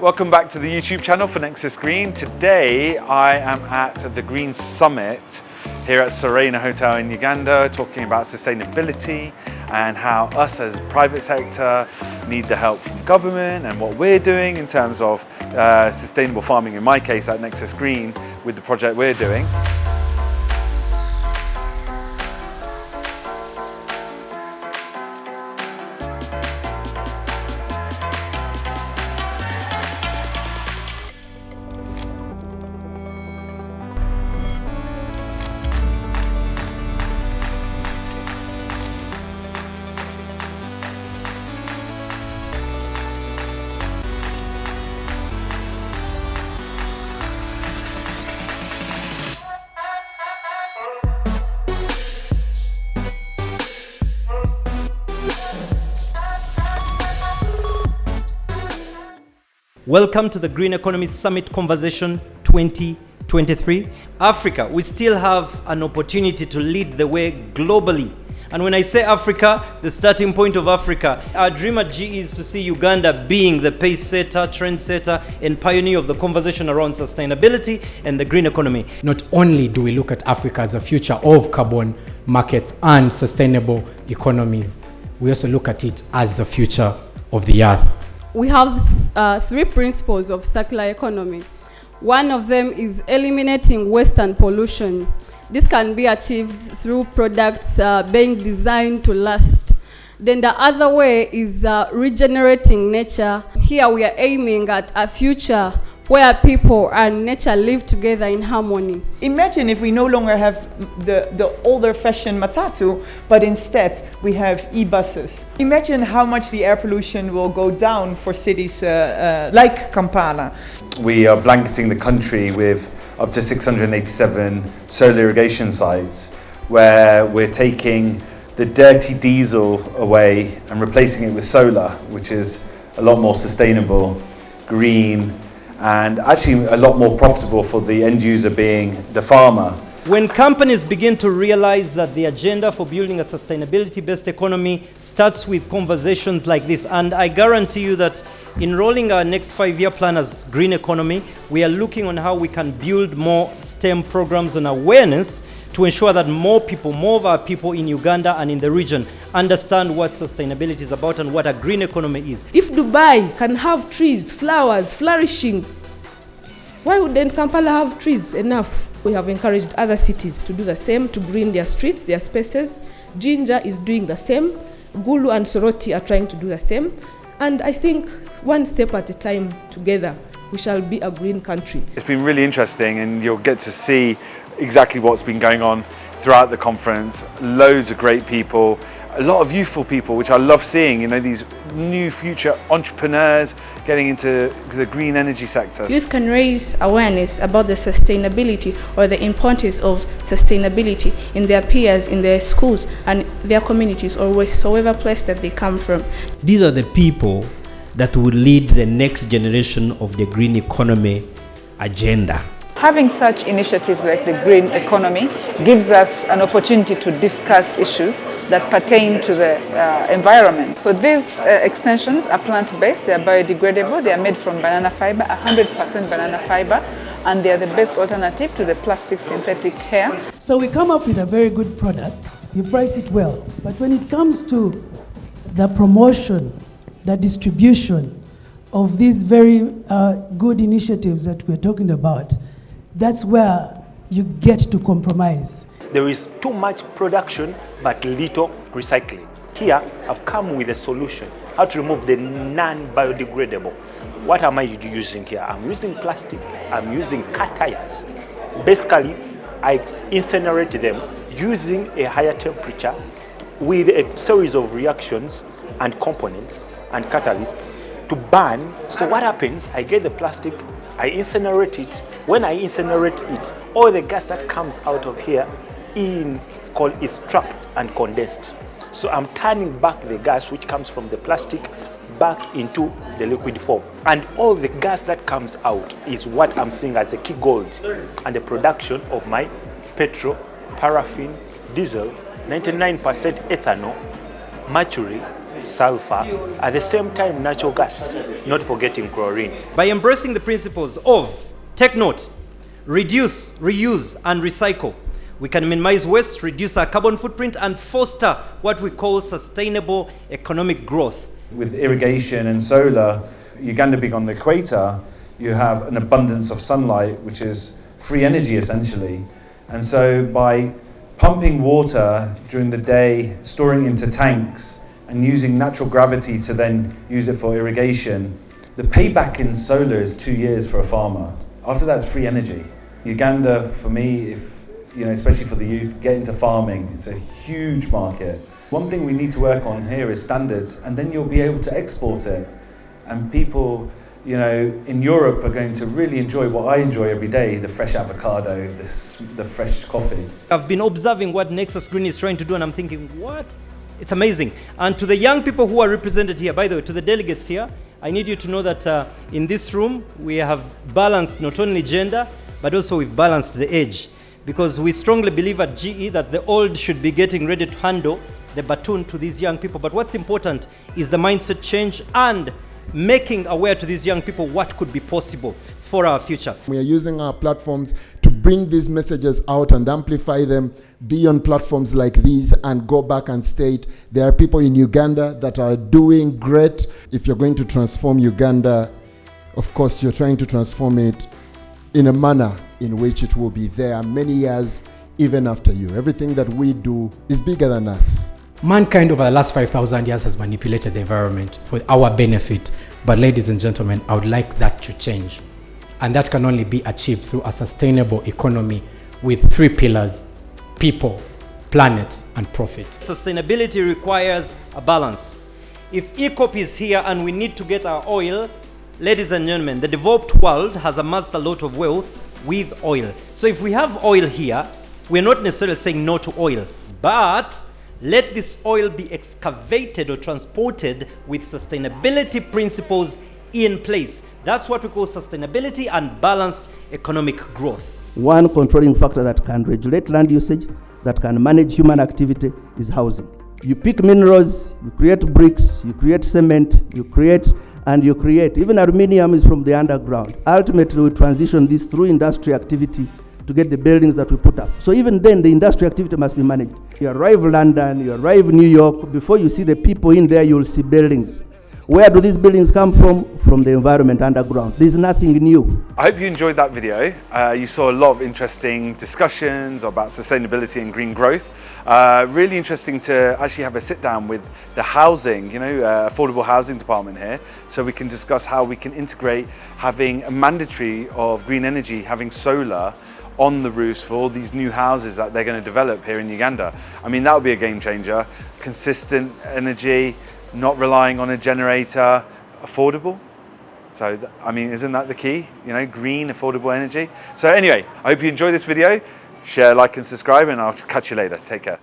Welcome back to the YouTube channel for Nexus Green. Today I am at the Green Summit here at Serena Hotel in Uganda, talking about sustainability and how us as private sector need the help from government and what we're doing in terms of sustainable farming, in my case at Nexus Green with the project we're doing. Welcome to the Green Economy Summit Conversation 2023. Africa, we still have an opportunity to lead the way globally. And when I say Africa, the starting point of Africa, our dream at GE is to see Uganda being the pace setter, trendsetter, and pioneer of the conversation around sustainability and the green economy. Not only do we look at Africa as a future of carbon markets and sustainable economies, we also look at it as the future of the earth. We have three principles of circular economy. One of them is eliminating waste and pollution. This can be achieved through products being designed to last. Then the other way is regenerating nature. Here we are aiming at a future where people and nature live together in harmony. Imagine if we no longer have the older fashioned matatu, but instead we have e-buses. Imagine how much the air pollution will go down for cities like Kampala. We are blanketing the country with up to 687 solar irrigation sites where we're taking the dirty diesel away and replacing it with solar, which is a lot more sustainable, green, and actually a lot more profitable for the end user, being the farmer. When companies begin to realize that the agenda for building a sustainability-based economy starts with conversations like this, and I guarantee you that in rolling our next 5-year plan as green economy, we are looking on how we can build more STEM programs and awareness to ensure that more of our people in Uganda and in the region understand what sustainability is about and what a green economy is. If Dubai can have trees, flowers, flourishing, why wouldn't Kampala have trees enough? We have encouraged other cities to do the same, to green their streets, their spaces. Jinja is doing the same. Gulu and Soroti are trying to do the same. And I think one step at a time together, we shall be a green country. It's been really interesting, and you'll get to see exactly what's been going on throughout the conference. Loads of great people, a lot of youthful people, which I love seeing, you know, these new future entrepreneurs getting into the green energy sector. Youth can raise awareness about the sustainability or the importance of sustainability in their peers, in their schools and their communities, or wheresoever place that they come from. These are the people that will lead the next generation of the green economy agenda. Having such initiatives like the green economy gives us an opportunity to discuss issues that pertain to the environment. So these extensions are plant-based, they are biodegradable, they are made from banana fiber, 100% banana fiber, and they are the best alternative to the plastic synthetic hair. So we come up with a very good product, you price it well, but when it comes to the promotion, the distribution of these very good initiatives that we're talking about, that's where you get to compromise. There is too much production but little recycling. Here, I've come with a solution, how to remove the non-biodegradable. What am I using here? I'm using plastic, I'm using car tires. Basically, I incinerate them using a higher temperature with a series of reactions and components and catalysts to burn. So what happens, I get the plastic, I incinerate it. When I incinerate it, all the gas that comes out of here is trapped and condensed. So I'm turning back the gas which comes from the plastic back into the liquid form. And all the gas that comes out is what I'm seeing as a key gold and the production of my petrol, paraffin, diesel, 99% ethanol, mercury, sulfur, at the same time natural gas, not forgetting chlorine. By embracing the principles of, take note, reduce, reuse, and recycle, we can minimize waste, reduce our carbon footprint, and foster what we call sustainable economic growth. With irrigation and solar, Uganda being on the equator, you have an abundance of sunlight, which is free energy essentially. And so by pumping water during the day, storing into tanks, and using natural gravity to then use it for irrigation, the payback in solar is 2 years for a farmer. After that, it's free energy. Uganda, for me, especially for the youth, get into farming. It's a huge market. One thing we need to work on here is standards, and then you'll be able to export it. And people, in Europe are going to really enjoy what I enjoy every day, the fresh avocado, the fresh coffee. I've been observing what Nexus Green is trying to do, and I'm thinking, what? It's amazing. And to the young people who are represented here, by the way, to the delegates here, I need you to know that in this room, we have balanced not only gender, but also we've balanced the age. Because we strongly believe at GE that the old should be getting ready to handle the baton to these young people. But what's important is the mindset change and making aware to these young people what could be possible for our future. We are using our platforms to bring these messages out and amplify them, be on platforms like these and go back and state there are people in Uganda that are doing great. If you're going to transform Uganda, of course you're trying to transform it in a manner in which it will be there many years even after you. Everything that we do is bigger than us. Mankind over the last 5,000 years has manipulated the environment for our benefit. But ladies and gentlemen, I would like that to change. And that can only be achieved through a sustainable economy with 3 pillars: people, planet, and profit. Sustainability requires a balance. If ECOP is here and we need to get our oil, ladies and gentlemen, the developed world has amassed a lot of wealth with oil. So if we have oil here, we're not necessarily saying no to oil, but let this oil be excavated or transported with sustainability principles in place. That's what we call sustainability and balanced economic growth. One controlling factor that can regulate land usage, that can manage human activity, is housing. You pick minerals, you create bricks, you create cement, you create. Even aluminium is from the underground. Ultimately, we transition this through industry activity to get the buildings that we put up. So even then, the industry activity must be managed. You arrive London, you arrive New York, before you see the people in there, you'll see buildings. Where do these buildings come from? From the environment underground. There's nothing new. I hope you enjoyed that video. You saw a lot of interesting discussions about sustainability and green growth. Really interesting to actually have a sit down with the housing, affordable housing department here, so we can discuss how we can integrate having a mandatory of green energy, having solar on the roofs for all these new houses that they're going to develop here in Uganda. I mean, that would be a game changer. Consistent energy, not relying on a generator, affordable. So, I mean, isn't that the key? Green, affordable energy. So anyway, I hope you enjoyed this video. Share, like, and subscribe, and I'll catch you later. Take care.